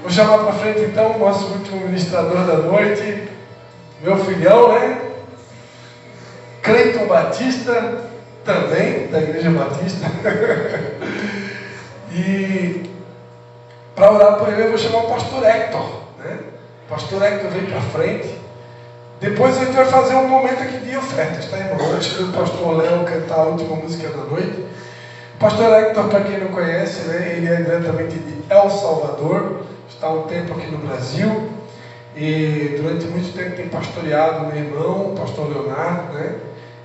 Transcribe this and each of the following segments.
Vou chamar para frente então o nosso último ministrador da noite, meu filhão, né? Cleiton Batista, também da Igreja Batista. E para orar por ele eu vou chamar o pastor Hector, né? O pastor Hector vem para frente. Depois a gente vai fazer um momento aqui de ofertas, tá, irmão? Antes do pastor Léo cantar a última música da noite. O pastor Hector, para quem não conhece, né, ele é diretamente de El Salvador, está há um tempo aqui no Brasil, e durante muito tempo tem pastoreado meu irmão, o pastor Leonardo, né?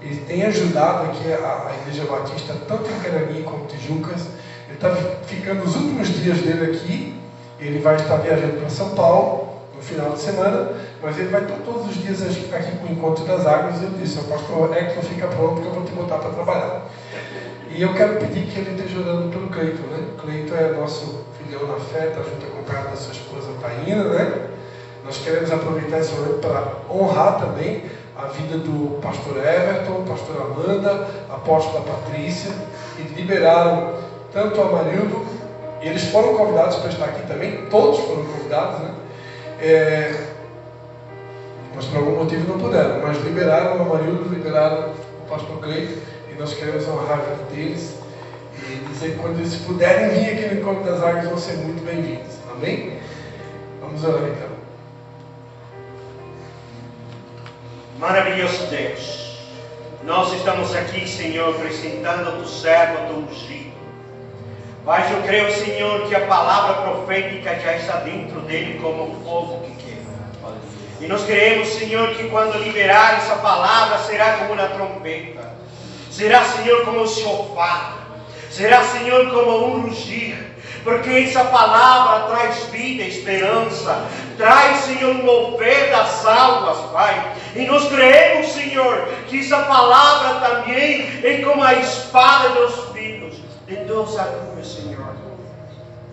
Ele tem ajudado aqui a Igreja Batista, tanto em Caraninho como em Tijucas. Ele está ficando os últimos dias dele aqui, ele vai estar viajando para São Paulo no final de semana, mas ele vai estar todos os dias aqui com o Encontro das Águas. E eu disse: o pastor Hector, fica pronto que eu vou te botar para trabalhar. E eu quero pedir que ele esteja orando pelo Cleiton, né? Cleiton é nosso filhão na fé, está junto acompanhado da sua esposa Taína, né? Nós queremos aproveitar esse momento para honrar também a vida do pastor Everton, pastor Amanda, a apóstola Patrícia, que liberaram tanto a Marildo, eles foram convidados para estar aqui também, todos foram convidados, né? Mas por algum motivo não puderam, mas liberaram a Marildo, liberaram o pastor Cleiton, e nós queremos honrar a vida deles e dizer que quando eles puderem vir aqui no Encontro das Águas, vão ser muito bem-vindos. Amém? Vamos orar então. Maravilhoso Deus, nós estamos aqui, Senhor, apresentando a tu servo, a tu ungido. Mas eu creio, Senhor, que a palavra profética já está dentro dele como fogo que queima. E nós queremos, Senhor, que quando liberar essa palavra será como uma trompeta, será, Senhor, como um chofar, será, Senhor, como um rugir, porque essa palavra traz vida, esperança, traz, Senhor, um mover das almas, Pai. E nós cremos, Senhor, que essa palavra também é como a espada dos filhos de dois agudos, Senhor,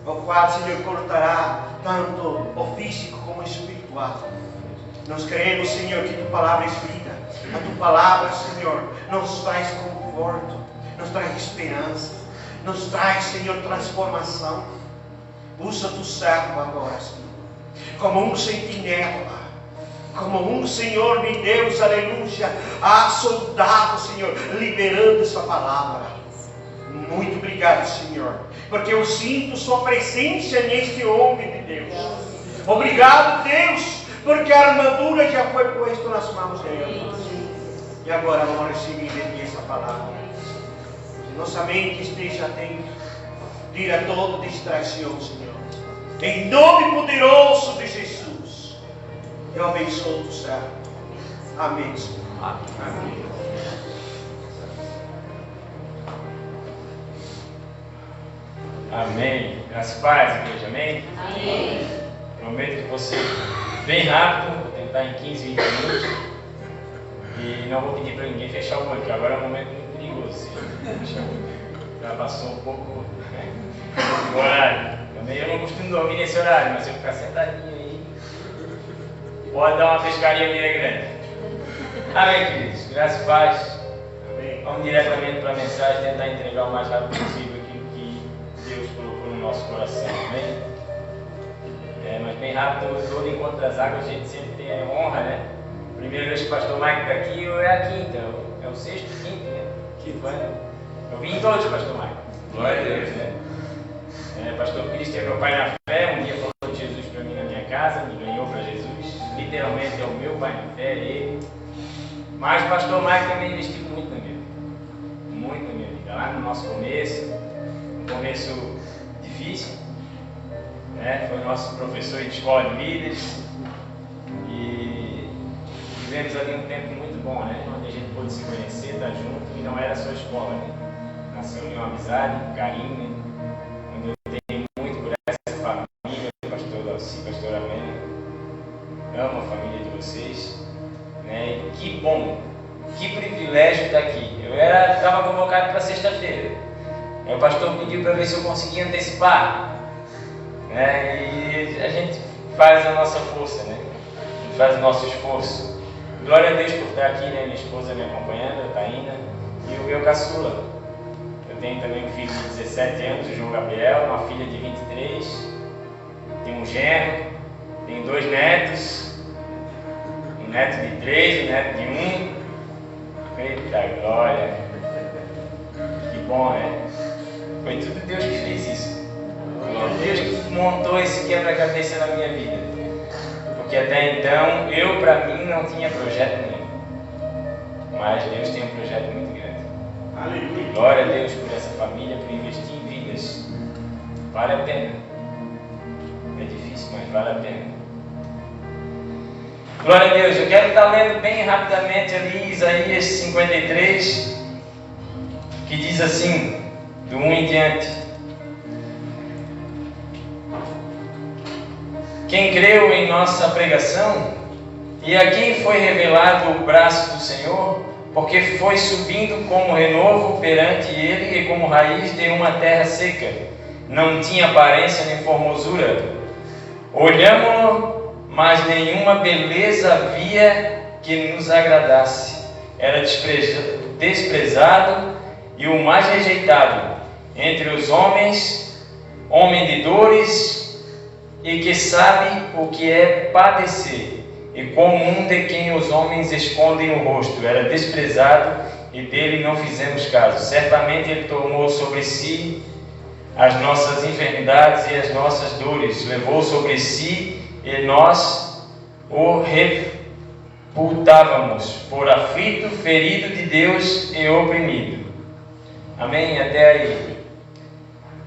o qual, Senhor, cortará tanto o físico como o espiritual. Nós queremos, Senhor, que tua palavra é vida. A tua palavra, Senhor, nos traz conforto, nos traz esperança, nos traz, Senhor, transformação. Usa tu servo agora, Senhor, como um sentinela, como um, Senhor, meu Deus, aleluia, soldado, Senhor, liberando essa palavra. Muito obrigado, Senhor, porque eu sinto sua presença neste homem de Deus. Obrigado, Deus, porque a armadura já foi posta nas mãos dele. E agora vamos receber de ti essa palavra. Que nossa mente esteja atenta, tira toda distração, Senhor. Em nome poderoso de Jesus, eu abençoo o servo. Amém, Senhor. Amém. Amém. Graças e paz, igreja. Amém? Amém. Prometo que você bem rápido, vou tentar em 15, 20 minutos. E não vou pedir para ninguém fechar o olho, porque agora é um momento muito perigoso. Já passou um pouco o horário. Também eu não costumo dormir nesse horário, mas se eu ficar sentadinho aí, pode dar uma pescaria meio grande. Amém, queridos. Graças e paz. Amém. Vamos diretamente para a mensagem, tentar entregar o mais rápido possível aquilo que Deus colocou no nosso coração. Amém? Mas bem rápido, todo Encontro das Águas, a gente sempre tem a honra, né? Primeira vez que o pastor Mike está aqui, é a quinta, é o sexto, quinto, né? Quinto ano. Eu vim em todos, pastor Mike. Glória a Deus, né? Pastor Cristo é meu pai na fé, um dia falou de Jesus para mim na minha casa, me ganhou para Jesus. Literalmente é o meu pai na fé, ele. Mas o pastor Mike também investiu muito na minha vida. Muito na minha vida. Lá no nosso começo, um começo difícil, né? Foi nosso professor de escola de líderes. E vivemos ali um tempo muito bom, né? Onde a gente pôde se conhecer, estar junto, e não era só escola, né? Nasceu uma amizade, um carinho, né? Onde eu tenho muito por essa família, pastor Dalci, pastor Amanda. Amo a família de vocês, né? E que bom, que privilégio estar aqui. Eu estava convocado para sexta-feira. Aí o pastor pediu para ver se eu conseguia antecipar, né? E a gente faz a nossa força, né? A gente faz o nosso esforço. Glória a Deus por estar aqui, né? Minha esposa me acompanhando, a Taína, e o meu caçula. Eu tenho também um filho de 17 anos, o João Gabriel, uma filha de 23. tenho um genro, tenho 2 netos, um neto de 3, um neto de 1. Eita glória! Que bom, né? Foi tudo Deus que fez isso. Foi Deus que montou esse quebra-cabeça na minha vida. Porque até então, eu para mim não tinha projeto nenhum. Mas Deus tem um projeto muito grande. Aleluia. Glória a Deus por essa família, por investir em vidas. Vale a pena. É difícil, mas vale a pena. Glória a Deus. Eu quero estar lendo bem rapidamente ali Isaías 53, que diz assim, do 1 em diante. Quem creu em nossa pregação, e a quem foi revelado o braço do Senhor, porque foi subindo como renovo perante ele e como raiz de uma terra seca, não tinha aparência nem formosura. Olhamo-lo, mas nenhuma beleza havia que nos agradasse. Era desprezado e o mais rejeitado entre os homens, homem de dores, e que sabe o que é padecer, e como um de quem os homens escondem o rosto. Era desprezado e dele não fizemos caso. Certamente ele tomou sobre si as nossas enfermidades e as nossas dores, levou sobre si e nós o reputávamos por aflito, ferido de Deus e oprimido. Amém? Até aí.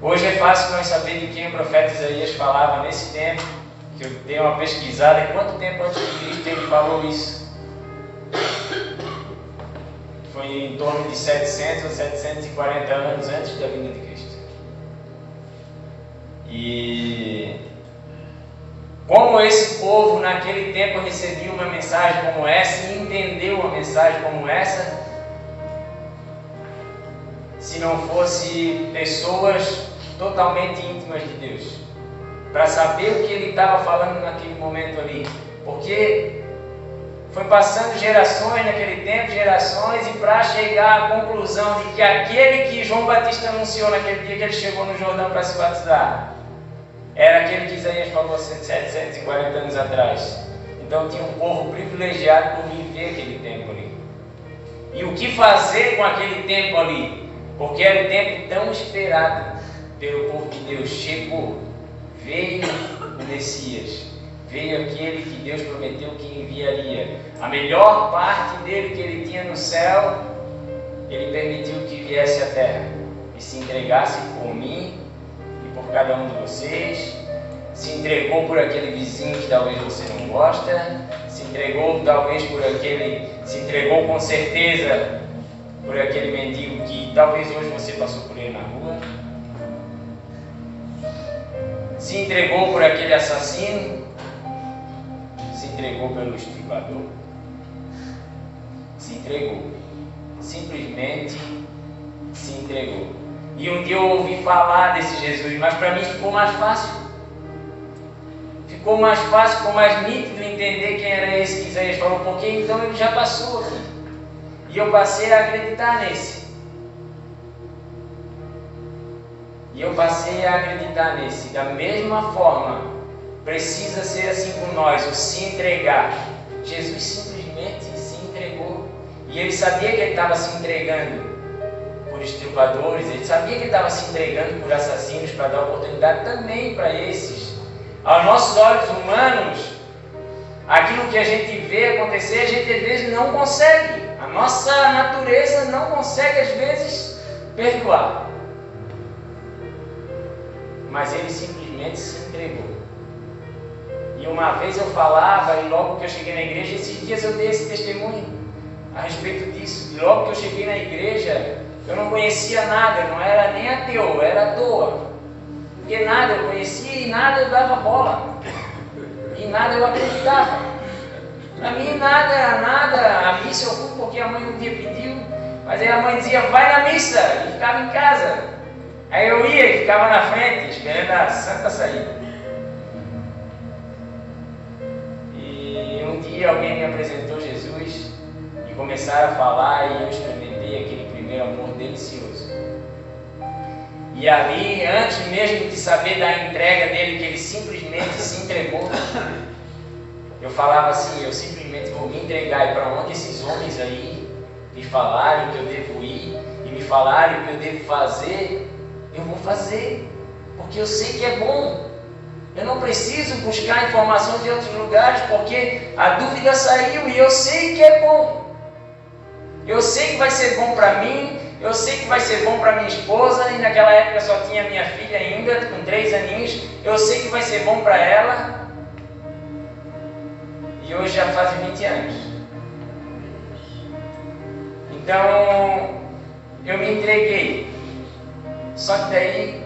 Hoje é fácil nós saber de quem o profeta Isaías falava nesse tempo, que eu dei uma pesquisada. E quanto tempo antes de Cristo ele falou isso? Foi em torno de 700 ou 740 anos antes da vinda de Cristo. E como esse povo naquele tempo recebia uma mensagem como essa e entendeu uma mensagem como essa, se não fosse pessoas totalmente íntimas de Deus, para saber o que ele estava falando naquele momento ali, porque foi passando gerações naquele tempo, gerações, e para chegar à conclusão de que aquele que João Batista anunciou naquele dia que ele chegou no Jordão para se batizar, era aquele que Isaías falou 740 anos atrás. Então tinha um povo privilegiado por viver aquele tempo ali. E o que fazer com aquele tempo ali? Porque era o tempo tão esperado pelo povo de Deus. Chegou, veio o Messias, veio aquele que Deus prometeu que enviaria. A melhor parte dele que ele tinha no céu, ele permitiu que viesse à terra e se entregasse por mim e por cada um de vocês. Se entregou por aquele vizinho que talvez você não gosta, se entregou talvez por aquele, se entregou com certeza por aquele mendigo que talvez hoje você passou por ele na rua, se entregou por aquele assassino, se entregou pelo estuprador, se entregou, simplesmente se entregou. E um dia eu ouvi falar desse Jesus, mas para mim ficou mais fácil. Ficou mais fácil, ficou mais nítido entender quem era esse que Isaías falou, porque então ele já passou aqui. E eu passei a acreditar nesse. Da mesma forma, precisa ser assim com nós, o se entregar. Jesus simplesmente se entregou. E ele sabia que ele estava se entregando por estupradores, ele sabia que ele estava se entregando por assassinos para dar oportunidade também para esses. Aos nossos olhos humanos, aquilo que a gente vê acontecer, a gente às vezes não consegue. A nossa natureza não consegue às vezes perdoar. Mas ele simplesmente se entregou. E uma vez eu falava, e logo que eu cheguei na igreja, esses dias eu dei esse testemunho a respeito disso. E logo que eu cheguei na igreja, eu não conhecia nada, eu não era nem ateu, eu era à toa. Porque nada eu conhecia e nada eu dava bola. E nada eu acreditava. Para mim nada era nada. A missa eu fui porque a mãe um dia pediu, mas aí a mãe dizia, vai na missa, e ficava em casa. Aí eu ia e ficava na frente, esperando a santa saída. E um dia alguém me apresentou Jesus e começaram a falar e eu experimentei aquele primeiro amor delicioso. E E ali, antes mesmo de saber da entrega dele, que ele simplesmente se entregou, eu falava assim, eu simplesmente vou me entregar. E para onde esses homens aí me falarem que eu devo ir e me falarem o que eu devo fazer, eu vou fazer, porque eu sei que é bom. Eu não preciso buscar informações de outros lugares, porque a dúvida saiu e eu sei que é bom. Eu sei que vai ser bom para mim, eu sei que vai ser bom para minha esposa, e naquela época só tinha minha filha ainda, com 3 aninhos, eu sei que vai ser bom para ela. E hoje já faz 20 anos. Então, eu me entreguei. Só que daí,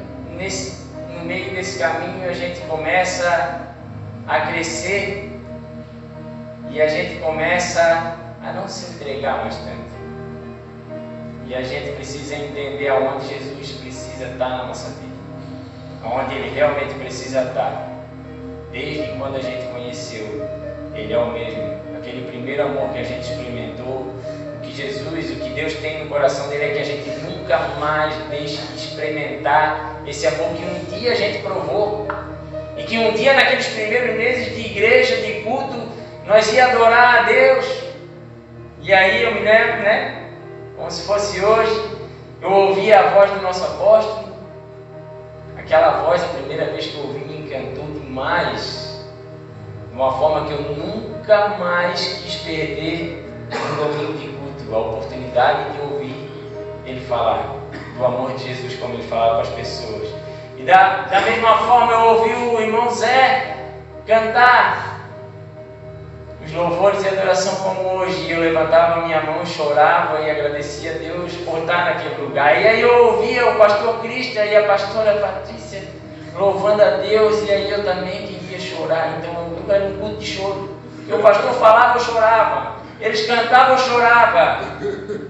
no meio desse caminho, a gente começa a crescer e a gente começa a não se entregar mais tanto. E a gente precisa entender aonde Jesus precisa estar na nossa vida, aonde Ele realmente precisa estar. Desde quando a gente conheceu, Ele é o mesmo. Aquele primeiro amor que a gente experimentou, o que Jesus, o que Deus tem no coração dele é que a gente nunca mais deixe de experimentar esse amor que um dia a gente provou. E que um dia, naqueles primeiros meses de igreja, de culto, nós ia adorar a Deus. E aí eu me lembro, né? Como se fosse hoje, eu ouvi a voz do nosso apóstolo. Aquela voz, a primeira vez que eu ouvi, me encantou demais. De uma forma que eu nunca mais quis perder no domingo de culto, a oportunidade de ouvir ele falar do amor de Jesus, como ele falava para as pessoas. E da mesma forma eu ouvi o irmão Zé cantar os louvores e adoração como hoje, e eu levantava minha mão, chorava e agradecia a Deus por estar naquele lugar. E aí eu ouvia o pastor Cristian e a pastora Patrícia louvando a Deus, e aí eu também queria chorar. Então era um culto de choro. E o pastor falava, eu chorava. Eles cantavam, eu chorava.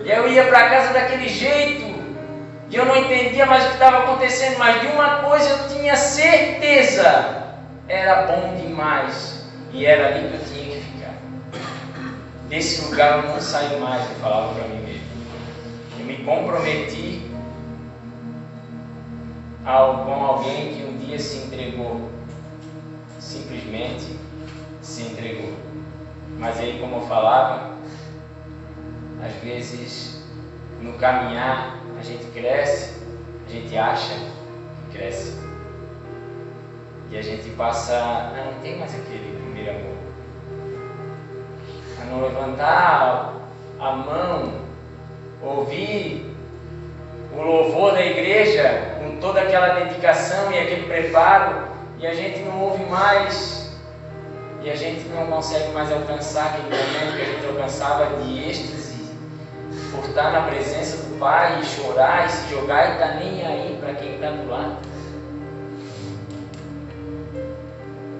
E eu ia para casa daquele jeito, e eu não entendia mais o que estava acontecendo, mas de uma coisa eu tinha certeza: era bom demais, e era ali que eu tinha que ficar. Desse lugar eu não saio mais, eu falava para mim mesmo. Eu me comprometi com alguém que um dia se entregou, simplesmente se entregou. Mas aí, como eu falava, às vezes no caminhar a gente cresce, a gente acha que cresce, e a gente passa a não ter mais aquele primeiro amor, a não levantar a mão, ouvir o louvor da igreja com toda aquela dedicação e aquele preparo, e a gente não ouve mais, e a gente não consegue mais alcançar aquele momento que a gente alcançava de êxtase por estar na presença do Pai, e chorar e se jogar e estar nem aí para quem está do lado.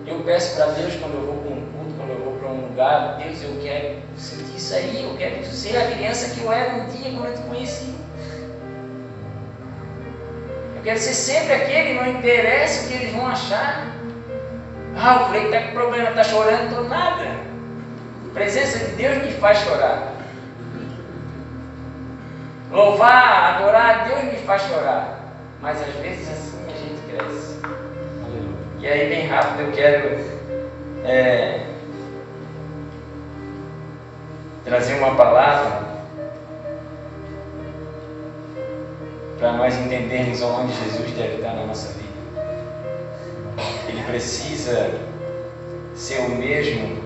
Eu peço para Deus, quando eu vou para um culto, quando eu vou para um lugar: Deus, eu quero sentir isso aí, eu quero ser a criança que eu era um dia quando eu te conheci. Eu quero ser sempre aquele, não interessa o que eles vão achar. Ah, o Frei está com problema, está chorando, estou nada. A presença de Deus me faz chorar. Louvar, adorar a Deus me faz chorar. Mas às vezes assim a gente cresce. E aí, bem rápido, eu quero trazer uma palavra para nós entendermos onde Jesus deve estar na nossa vida. Ele precisa ser o mesmo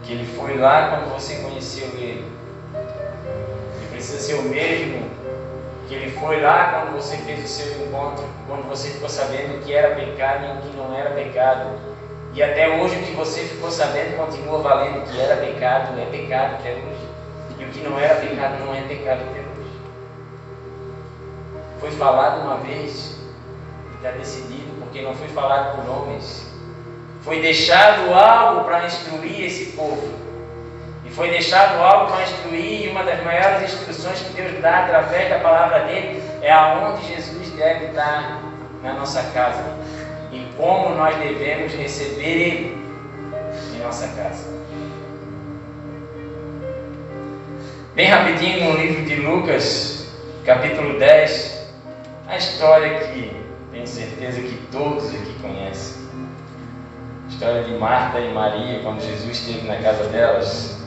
que ele foi lá quando você conheceu ele. Ele precisa ser o mesmo que ele foi lá quando você fez o seu encontro, quando você ficou sabendo que era pecado e o que não era pecado. E até hoje o que você ficou sabendo continua valendo. Que era pecado, é pecado até hoje. E o que não era pecado, não é pecado até hoje. Foi falado uma vez, está decidido, porque não foi falado por homens. Foi deixado algo para instruir esse povo. E foi deixado algo para instruir, e uma das maiores instruções que Deus dá através da palavra dele é aonde Jesus deve estar na nossa casa. E como nós devemos receber ele em nossa casa. Bem rapidinho, no livro de Lucas, capítulo 10, A história que tenho certeza que todos aqui conhecem. A história de Marta e Maria, quando Jesus esteve na casa delas.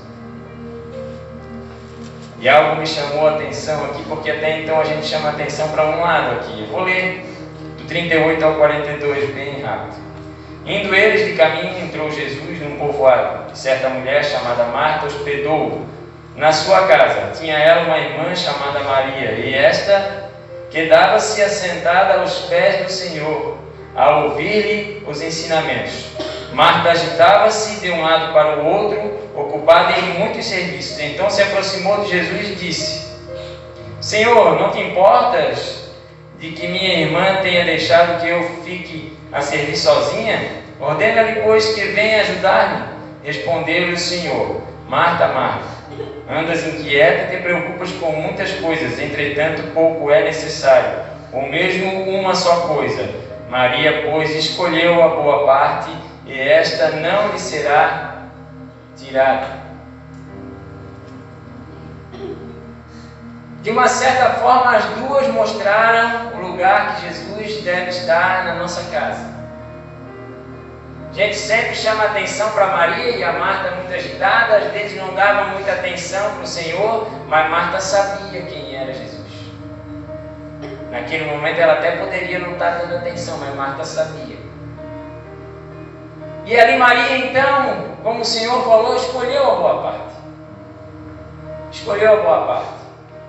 E algo me chamou a atenção aqui, porque até então a gente chama a atenção para um lado aqui. Eu vou ler do 38 ao 42, bem rápido. Indo eles de caminho, entrou Jesus num povoado, e certa mulher chamada Marta hospedou-o na sua casa. Tinha ela uma irmã chamada Maria, e esta quedava-se assentada aos pés do Senhor, a ouvir-lhe os ensinamentos. Marta agitava-se de um lado para o outro, ocupada em muitos serviços. Então se aproximou de Jesus e disse: Senhor, não te importas de que minha irmã tenha deixado que eu fique a servir sozinha? Ordena-lhe, pois, que venha ajudar-me. Respondeu-lhe o Senhor: Marta, Marta, andas inquieta e te preocupas com muitas coisas, entretanto pouco é necessário, ou mesmo uma só coisa. Maria, pois, escolheu a boa parte, e esta não lhe será tirada. De uma certa forma, as duas mostraram o lugar que Jesus deve estar na nossa casa. A gente sempre chama atenção para Maria e a Marta muito agitada, às vezes não dava muita atenção para o Senhor, mas Marta sabia quem era Jesus. Naquele momento ela até poderia não estar dando atenção, mas Marta sabia. E ali Maria, então, como o Senhor falou, escolheu a boa parte. Escolheu a boa parte.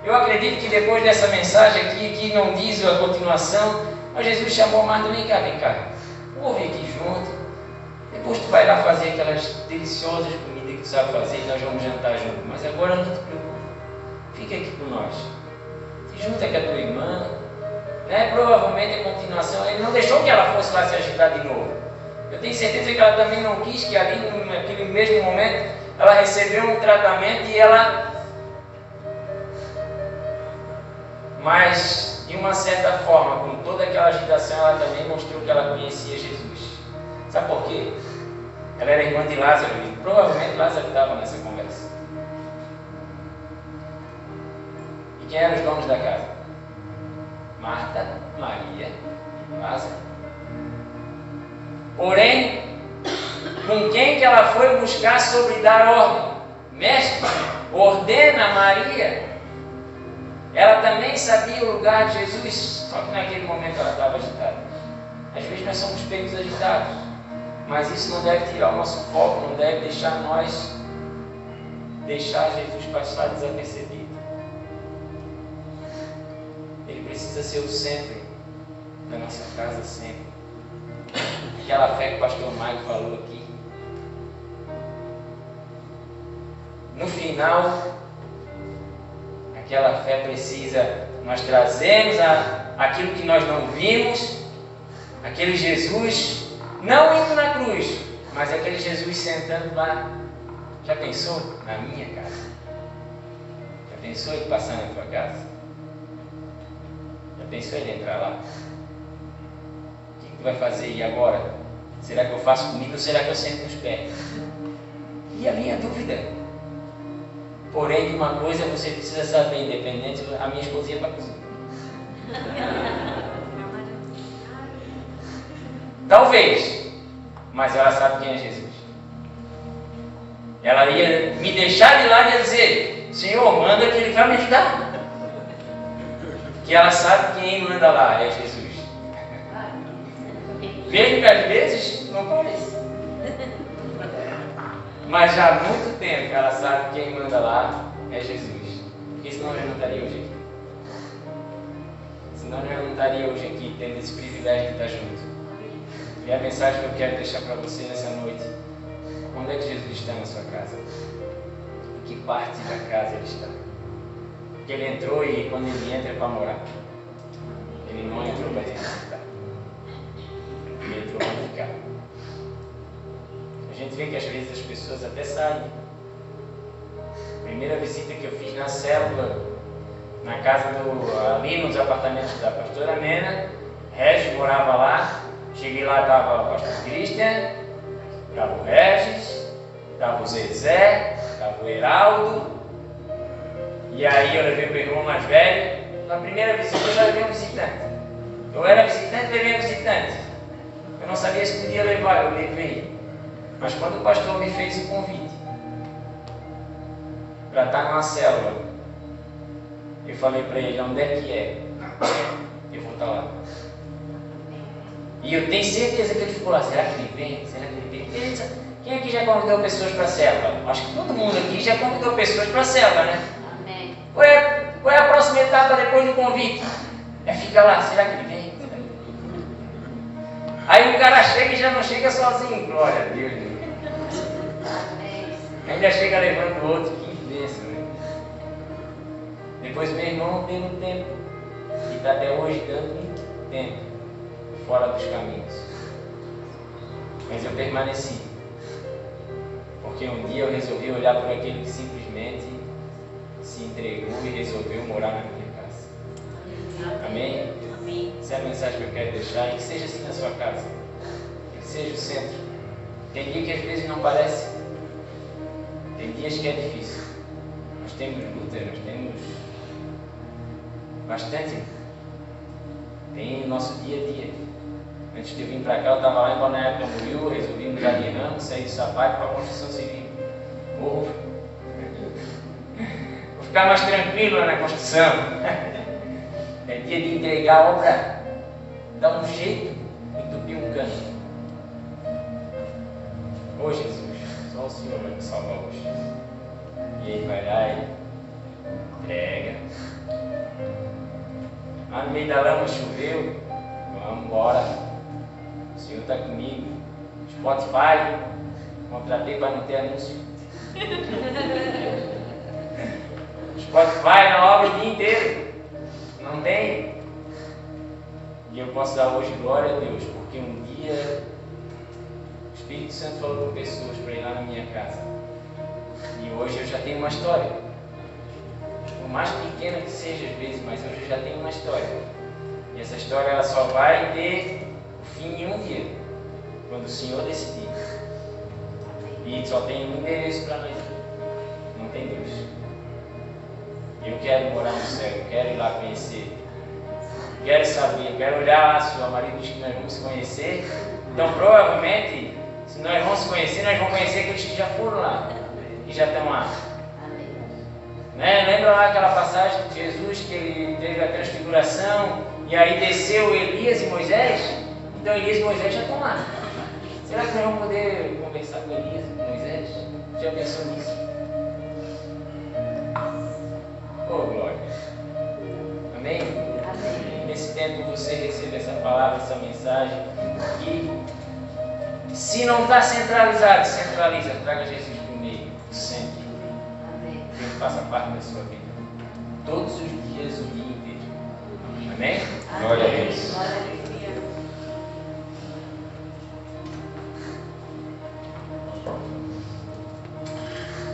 Eu acredito que depois dessa mensagem aqui, que não diz a continuação, mas Jesus chamou Marta: vem cá. Ouve aqui junto. Depois tu vai lá fazer aquelas deliciosas comidas que tu sabe fazer e nós vamos jantar junto. Mas agora não te preocupe. Fica aqui com nós. Se junta com a tua irmã. Né? Provavelmente a continuação, ele não deixou que ela fosse lá se agitar de novo. Eu tenho certeza que ela também não quis que ali, naquele mesmo momento, ela recebeu um tratamento e ela... Mas, de uma certa forma, com toda aquela agitação, ela também mostrou que ela conhecia Jesus. Sabe por quê? Ela era irmã de Lázaro e provavelmente Lázaro estava nessa conversa. E quem eram os donos da casa? Marta, Maria e Lázaro. Porém, com quem que ela foi buscar sobre dar ordem? Mestre, ordena Maria. Ela também sabia o lugar de Jesus, só que naquele momento ela estava agitada. Às vezes nós somos pegos agitados, mas isso não deve tirar o nosso foco, não deve deixar Jesus passar desapercebido. Ele precisa ser o centro da nossa casa sempre. Aquela fé que o pastor Mário falou aqui. No final, aquela fé precisa, nós trazemos aquilo que nós não vimos, aquele Jesus, não indo na cruz, mas aquele Jesus sentando lá. Já pensou na minha casa? Já pensou ele passar na tua casa? Já pensou ele entrar lá? O que tu vai fazer? E agora? Será que eu faço comida ou será que eu sento nos pés? E a minha dúvida. Porém, de uma coisa você precisa saber, independente, a minha esposa ia para a cozinha. Talvez, mas ela sabe quem é Jesus. Ela ia me deixar de lá e ia dizer: Senhor, manda que ele vai me ajudar. Que ela sabe quem manda lá é Jesus. Vejo que às vezes não parece. Mas já há muito tempo ela sabe que quem manda lá é Jesus. Porque senão eu não estaria hoje aqui. Senão eu não estaria hoje aqui tendo esse privilégio de estar junto. E a mensagem que eu quero deixar para você nessa noite: onde é que Jesus está na sua casa? Em que parte da casa ele está? Porque ele entrou e quando ele entra é para morar. Ele não entrou para visitar. Ele entrou para ficar. A gente vê que às vezes as pessoas até saem. Primeira visita que eu fiz na célula, na casa ali nos apartamentos da pastora Nena, Regis morava lá. Cheguei lá, estava o pastor Christian, estava o Regis, estava o Zezé, estava o Heraldo. E aí eu levei o meu irmão mais velho. Na primeira visita eu já levei um visitante. Eu era visitante, levei visitante. Eu não sabia se podia levar, eu levei. Mas quando o pastor me fez o convite para estar numa célula, eu falei para ele, onde é que é? Eu vou estar lá. E eu tenho certeza que ele ficou lá, será que ele vem? Será que ele vem? Quem aqui já convidou pessoas para a célula? Acho que todo mundo aqui já convidou pessoas para a célula, né? Amém. Qual é a próxima etapa depois do convite? É ficar lá, será que ele vem? Aí o cara chega e já não chega sozinho, glória a Deus. Amém. Ainda chega levando o outro, que bênção, né? Depois meu irmão teve um tempo, e está até hoje dando tempo, fora dos caminhos. Mas eu permaneci. Porque um dia eu resolvi olhar por aquele que simplesmente se entregou e resolveu morar na minha casa. Amém? Amém. Essa é a mensagem que eu quero deixar, e que seja assim na sua casa. Que seja o centro. Tem dia que às vezes não parece. Tem dias que é difícil. Nós temos luta, nós temos bastante. Tem o nosso dia a dia. Antes de eu vir para cá, eu estava lá em Balneário Camboriú, resolvi mudar de ramo, sair do sapato para a construção civil. Vou ficar mais tranquilo lá na construção. É dia de entregar a obra, dar um jeito, entupir um cano. Ô Jesus, só o Senhor vai me salvar hoje. E aí vai lá e entrega. Lá no meio da lama choveu, vamos embora. O Senhor está comigo. Spotify, contratei para não ter anúncio. Spotify na obra o dia inteiro. Não tem. E eu posso dar hoje glória a Deus, porque um dia o Espírito Santo falou com pessoas para ir lá na minha casa. E hoje eu já tenho uma história. Por mais pequena que seja às vezes, mas hoje eu já tenho uma história. E essa história ela só vai ter fim em um dia, quando o Senhor decidir. E só tem um endereço para nós. Não tem Deus. Eu quero morar no céu, eu quero ir lá conhecer. Quero saber, quero olhar lá, se o marido diz que nós vamos se conhecer. Então provavelmente, se nós vamos se conhecer, nós vamos conhecer aqueles que já foram lá, que já estão lá. Né? Lembra lá aquela passagem de Jesus, que ele teve a transfiguração, e aí desceu Elias e Moisés? Então Elias e Moisés já estão lá. Será que nós vamos poder conversar com Elias e Moisés? Já pensou nisso? Oh, glória. Amém? Amém. Nesse tempo você recebe essa palavra, essa mensagem. E se não está centralizado, centraliza. Traga Jesus para o meio, o centro. Amém. Que ele faça parte da sua vida. Todos os dias, o dia inteiro. Amém? Glória a Deus. Glória a Deus.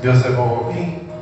Deus é bom, amém?